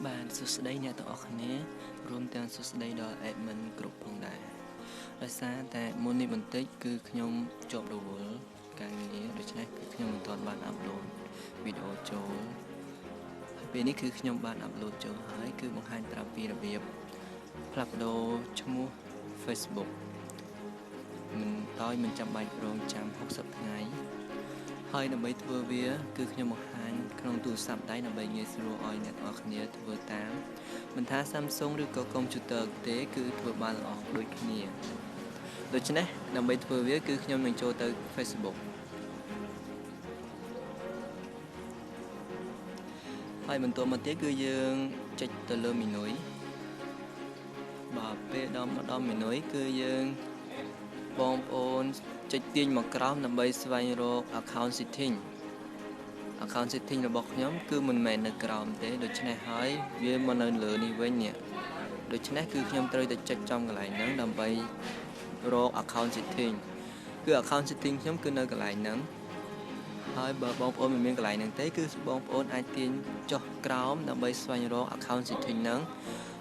បានសួស្តីអ្នកទាំងអស់គ្នារួមទាំងសួស្តីដល់ admin គ្រប់ផងដែរដោយសារតែមុននេះបន្តិចគឺខ្ញុំជាប់រវល់ការងារដូច្នេះគឺខ្ញុំមិនទាន់បានអាប់ឡូតវីដេអូចូលហើយពេលនេះគឺខ្ញុំបានអាប់ឡូតចូលហើយគឺបង្ហាញប្រាប់ពីរបៀបផ្លាស់ប្ដូរឈ្មោះ Facebook មិនចាំបាច់រងចាំ60ថ្ងៃហើយដើម្បីធ្វើវាគឺខ្ញុំបង្ហាញក្នុងទូរស័ព្ទដៃដើម្បីងាយស្រួលឲ្យអ្នកនរគ្នាធ្វើតាមមិនថា Samsung ឬក៏ computer ទេគឺធ្វើបានល្អដូចគ្នាដូច្នេះដើម្បីធ្វើវាគឺខ្ញុំនឹងចូលទៅ Facebook ហើយបន្តមកទៀតគឺយើងចុចទៅលើ menu បាទពេលដល់មកដល់ menu គឺយើងបងប្អូនចុចទាញមកក្រោមដើម្បីស្វែងរក account setting របស់ខ្ញុំគឺមិនមែននៅក្រោមទេដូច្នេះហើយវាមកនៅលើនេះវិញនេះដូច្នេះគឺខ្ញុំត្រូវតែចុចចំកន្លែងហ្នឹងដើម្បីរក account setting គឺ account setting ខ្ញុំគឺនៅកន្លែងហ្នឹងហើយបើបងប្អូនមិនមានកន្លែងហ្នឹងទេគឺបងប្អូនអាចទាញចុះក្រោមដើម្បីស្វែងរក account setting ហ្នឹង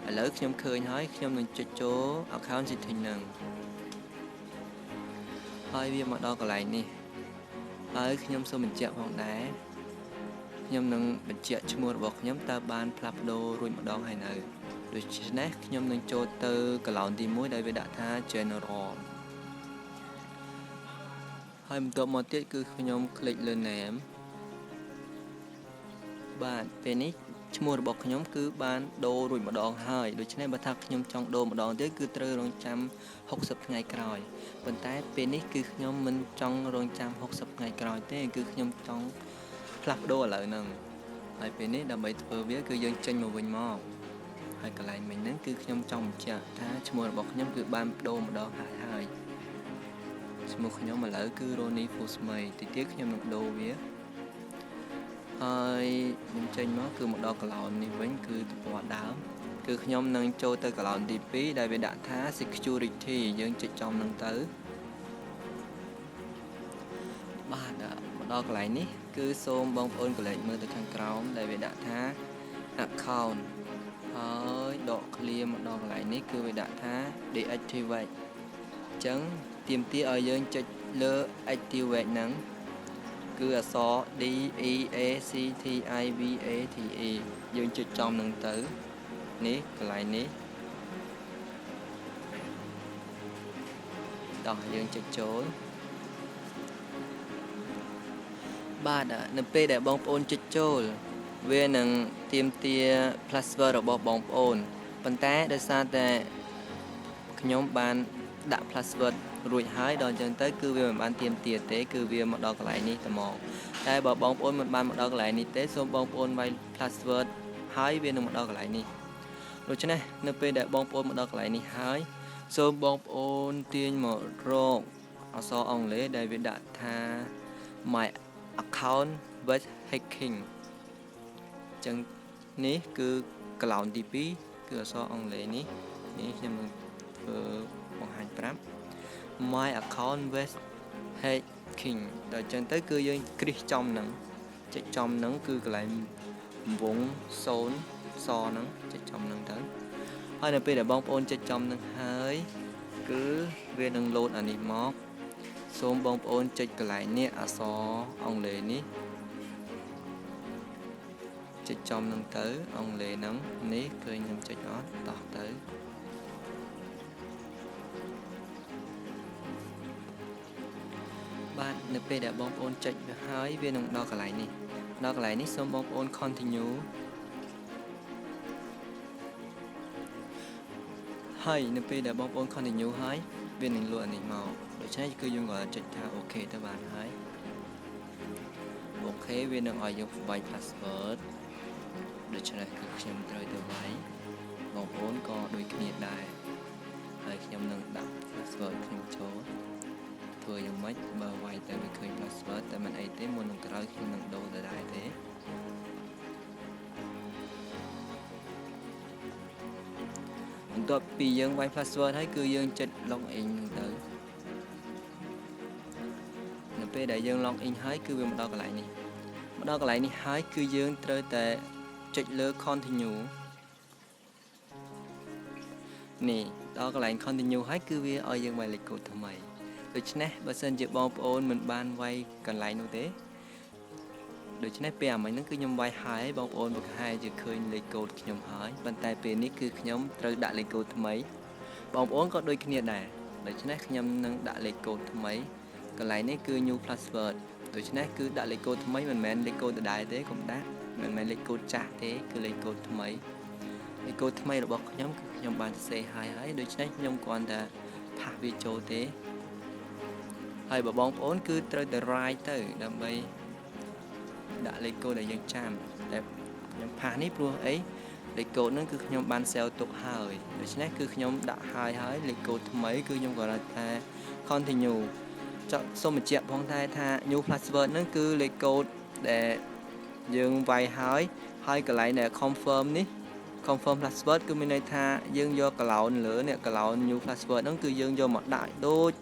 ឥឡូវខ្ញុំឃើញហើយខ្ញុំនឹងចុចចូល account setting ហ្នឹងហើយវាមកដល់កន្លែងនេះហើយខ្ញុំសូមបញ្ជាក់ផងដែរខ្ញុំនឹងបញ្ជាក់ឈ្មោះរបស់ខ្ញុំតើបានផ្លាស់ប្ដូររួចម្ដងហើយនៅដូច្នេះខ្ញុំនឹងចូលទៅកន្លោនទី1ដែលវាដាក់ថា General ហើយបន្ទាប់មកទៀតគឺខ្ញុំคลิกលើ Name បាទពេលនេះឈ្មោះរបស់ខ្ញុំគឺបានដូររួចម្ដងហើយដូច្នេះបើថាខ្ញុំចង់ដូរម្ដងទៀតគឺត្រូវរងចាំ60ថ្ងៃក្រោយប៉ុន្តែពេលនេះគឺខ្ញុំមិនចង់រងចាំ60ថ្ងៃក្រោយទេគឺខ្ញុំចង់ផ្លាស់ប្ដូរឥឡូវហ្នឹងហើយពេលនេះដើម្បីធ្វើវាគឺយើងចេញមកវិញមកហើយកន្លែងមិញហ្នឹងគឺខ្ញុំចង់បញ្ជាក់ថាឈ្មោះរបស់ខ្ញុំគឺបានប្ដូរម្ដងហើយឈ្មោះខ្ញុំឥឡូវគឺ Ronnie Fusmay ទីទៀតខ្ញុំនឹងដូរវាហើយខ្ញុំចេញមកគឺមកដល់កន្លោននេះវិញគឺទំព័រដើមគឺខ្ញុំនឹងចូលទៅកន្លោនទី2ដែលវាដាក់ថា security យើងចុចចំនឹងទៅបាទមកដល់កន្លែងនេះគឺសូមបងប្អូនកុំភ្លេចមើលទៅខាងក្រោមដែលវាដាក់ថា account ហើយដក clear មកដល់កន្លែងនេះគឺវាដាក់ថា deactivate អញ្ចឹងទាមទារឲ្យយើងចុចលើ activate ហ្នឹងគឺអក្សរ D E A C T I V A T E យើងចុចចំនឹងទៅនេះកន្លែងនេះដល់យើងចុចចូលបាទនៅពេលដែលបងប្អូនចុចចូលវានឹងទាមទារ password របស់បងប្អូនប៉ុន្តែដោយសារតែខ្ញុំបានដាក់ password រួចហើយដល់អញ្ចឹងទៅគឺវាមិនបានទាមទារទេគឺវាមកដល់កន្លែងនេះតែមកតែបើបងប្អូនមិនបានមកដល់កន្លែងនេះទេសូមបងប្អូនវាយ password ហើយវានឹងមកដល់កន្លែងនេះដូច្នេះនៅពេលដែលបងប្អូនមកដល់កន្លែងនេះហើយសូមបងប្អូនទាញមករកអក្សរអង់គ្លេសដែលវាដាក់ថា my account with hacking អញ្ចឹងនេះគឺកន្លោនទី2គឺអក្សរអង់គ្លេសនេះខ្ញុំនឹងធ្វើបង្ហាញប្រាប់ my account with hacking ដល់អញ្ចឹងទៅគឺយើងគ្រីសចំហ្នឹងចុចចំហ្នឹងគឺកន្លែងវង0សហ្នឹងចុចចំហ្នឹងទៅហើយនៅពេលដែលបងប្អូនចុចចំហ្នឹងហើយគឺវានឹងលោតអានេះមកសូមបងប្អូនចុចកន្លែងនេះអក្សរអង់គ្លេសនេះចុចចំហ្នឹងទៅអង់គ្លេសហ្នឹងនេះឃើញខ្ញុំចុចអត់តោះទៅបាទនៅពេលដែលបងប្អូនចុចវាហើយវានឹងដល់កន្លែងនេះសូមបងប្អូន continue ហើយនៅពេលដែលបងប្អូន continue ហើយវានឹងលក់អានេះមកដូច្នេះគឺយើងក៏ចុចថា OK ទៅបានហើយ OK វានឹងឲ្យយើងវាយ password ដូច្នេះគឺខ្ញុំត្រូវទៅវាយបងប្អូនក៏ដូចគ្នាដែរហើយខ្ញុំនឹងដាក់ password ខ្ញុំចូលធ្វើយ៉ាងម៉េចបើវាយទៅវាឃើញ password តែមិនអីទេមុននឹងក្រោយខ្ញុំនឹងដូរទៅដែរទេបន្ទាប់ពីយើងវាយ password ហើយគឺយើងចុច login ហ្នឹងទៅនៅពេលដែលយើង login ហើយគឺវាមកដល់កន្លែងនេះហើយគឺយើងត្រូវតែចុចលើ continue នេះដល់កន្លែង continue ហើយគឺវាឲ្យយើងវាយលេខកូដថ្មីដូច្នេះបើសិនជាបងប្អូនមិនបានវាយកន្លែងនោះទេដូច្នេះពេលអាមិញហ្នឹងគឺខ្ញុំវាយហើយបងប្អូនប្រហែលជាឃើញលេខកូដខ្ញុំហើយប៉ុន្តែពេលនេះគឺខ្ញុំត្រូវដាក់លេខកូដថ្មីបងប្អូនក៏ដូចគ្នាដែរដូច្នេះខ្ញុំនឹងដាក់លេខកូដថ្មីកន្លែងនេះគឺ new password ដូច្នេះគឺដាក់លេខកូដថ្មីមិនមែនលេខកូដដដែលទេកុំដាក់មិនមែនលេខកូដចាស់ទេគឺលេខកូដថ្មីលេខកូដថ្មីរបស់ខ្ញុំគឺខ្ញុំបានសរសេរហើយដូច្នេះខ្ញុំគ្រាន់តែផាសវាចូលទេហើយបងប្អូនគឺត្រូវតែ write ទៅដើម្បីដាក់លេខកូដដែលយើងចាំតែខ្ញុំផាសនេះព្រោះអីលេខកូដហ្នឹងគឺខ្ញុំបាន save ទុកហើយដូច្នេះគឺខ្ញុំដាក់ហើយលេខកូដថ្មីគឺខ្ញុំក៏ថា continue សូមបញ្ជាក់ផងថា new password ហ្នឹងគឺលេខកូដដែលយើងវាយហើយកន្លែងដែល confirm នេះ confirm password គឺមានន័យថាយើងយកកន្លោនលើនេះកន្លោន new password ហ្នឹងគឺយើងយកមកដាក់ដូច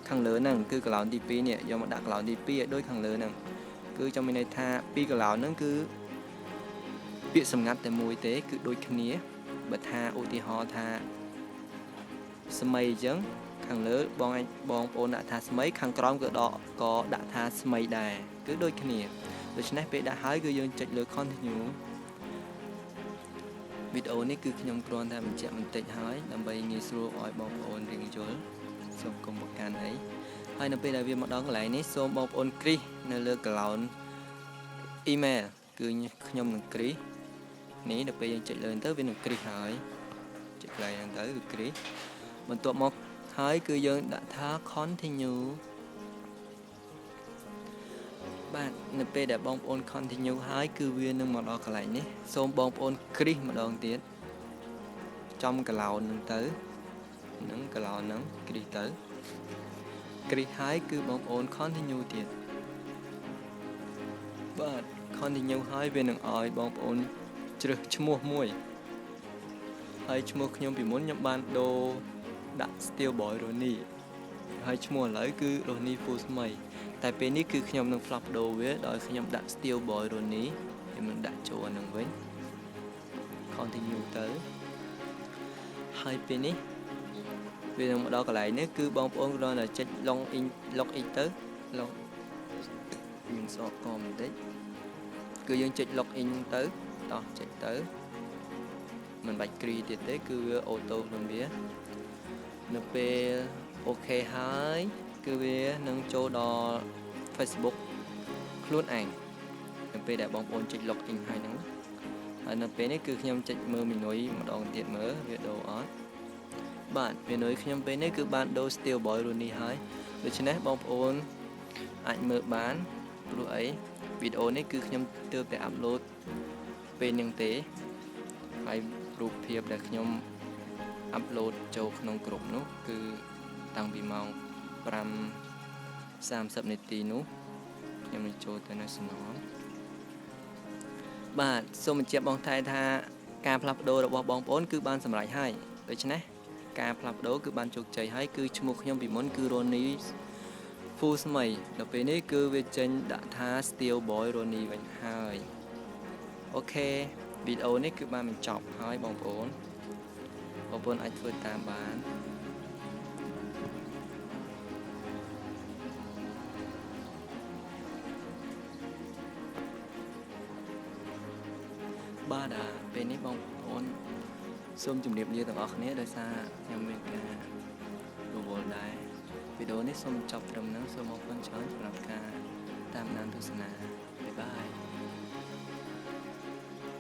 ខាងលើហ្នឹងគឺកន្លោនទី2នេះយកមកដាក់កន្លោនទី2ឲ្យដូចខាងលើហ្នឹងគឺចាំមានន័យថាពីរកន្លោនហ្នឹងគឺពាក្យសម្ងាត់តែមួយទេគឺដូចគ្នាបើថាឧទាហរណ៍ថាស្មីអញ្ចឹងខាងលើបងប្អូនដាក់ថាស្មីខាងក្រោមក៏ដាក់ថាស្មីដែរគឺដូចគ្នាដូច្នេះពេលដាក់ហើយគឺយើងចុចលើ continue វីដេអូនេះគឺខ្ញុំគ្រាន់តែបញ្ជាក់បន្តិចហើយដើម្បីងាយស្រួលឲ្យបងប្អូនរៀនយល់សូមកុំប្រកាន់អីហើយនៅពេលដែលវាមកដល់កន្លែងនេះសូមបងប្អូនគ្រីសនៅលើកន្លោន email គឺខ្ញុំនឹងគ្រីសនេះដល់ពេលយើងចុចលើទៅវានឹងគ្រីសហើយចុចកន្លែងហ្នឹងទៅគឺគ្រីសបន្ទាប់មកហើយគឺយើងដាក់ថា continue បាទនៅពេលដែលបងប្អូន continue ហើយគឺវានឹងមកដល់កន្លែងនេះសូមបងប្អូនគ្រីសម្ដងទៀតចំកន្លោនហ្នឹងទៅនឹងកន្លោនហ្នឹងគ្រីសទៅគ្រីសហើយគឺបងប្អូន continue ទៀតបាទ continue ហើយវានឹងឲ្យបងប្អូនជ្រើសឈ្មោះមួយហើយឈ្មោះខ្ញុំពីមុនខ្ញុំបានដូរដាក់ Steel Boy Ronnie ហើយឈ្មោះឥឡូវគឺ Ronnie Full ថ្មីតែពេលនេះគឺខ្ញុំនឹងផ្លាស់ប្ដូរវាដោយខ្ញុំដាក់ Steel Boy Ronnie ខ្ញុំនឹងដាក់ចូលហ្នឹងវិញ continue ទៅហើយពេលនេះវានឹងមកដល់កន្លែងនេះគឺបងប្អូនគ្រាន់តែចុច log in ទៅ log យើងសកបន្តិចគឺយើងចុច log in ទៅតោះចុចទៅមិនបាច់គ្រីទៀតទេគឺវាអូតូខ្លួនវានៅពេលអូខេហើយគឺវានឹងចូលដល់ Facebook ខ្លួនឯងនៅពេលដែលបងប្អូនចុច log in ហើយហ្នឹងហើយនៅពេលនេះគឺខ្ញុំចុចមើល menu ម្ដងទៀតមើលវាដូរអត់បាទ menu ខ្ញុំពេលនេះគឺបានដូរ Steel Boy Ronnie ហើយដូច្នេះបងប្អូនអាចមើលបានព្រោះអីវីដេអូនេះគឺខ្ញុំទើបតែអាប់ឡូតពេលហ្នឹងទេហើយរូបភាពដែលខ្ញុំអាប់ឡូតចូលក្នុងក្រុមនោះគឺតាំងពីម៉ោង 5:30 នាទីនោះខ្ញុំនឹងចូលទៅនៅសំណងបាទសូមបញ្ជាក់បងថាការផ្លាស់ប្ដូររបស់បងប្អូនគឺបានសម្រេចហើយដូច្នេះការផ្លាស់ប្ដូរគឺបានជោគជ័យហើយគឺឈ្មោះខ្ញុំពីមុនគឺ Ronnie Full ថ្មីដល់ពេលនេះគឺវាចេញដាក់ថា Steel Boy Ronnie វិញហើយអូខេវីដេអូនេះគឺបានបញ្ចប់ហើយបងប្អូនអាចធ្វើតាមបានបាទពេលនេះបងប្អូនសូមជម្រាបលាទាំងអស់គ្នាដោយសារខ្ញុំមានការរវល់ដែរវីដេអូនេះសូមចប់ត្រឹមហ្នឹងសូមអរគុណច្រើនសម្រាប់ការតាមដានទស្សនាបាយបាយ